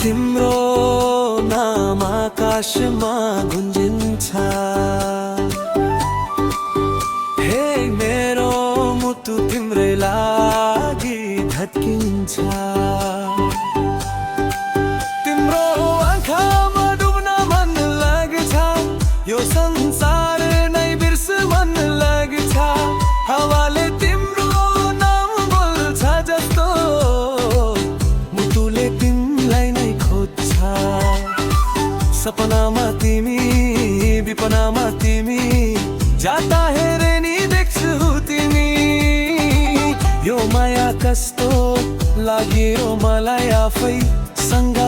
तिम्रो नाम आकाशमा गुन्जिन्छ। हे मेरो मुटु तिम्रै लागि धड्किन्छ। तिम्रो आँखामा डुब्न मन लाग्छ, यो संसार नै बिर्स मन लाग्छ। हावाले तिम्रो नाम बोल्छ जस्तो मुटुले तिमीलाई नै खोज्छ। सपनामा तिमी, विपनामा तिमी, जाता हेरे नि देख्छु तिमी। यो माया कस्तो लाग्यो मलाई आफै सँग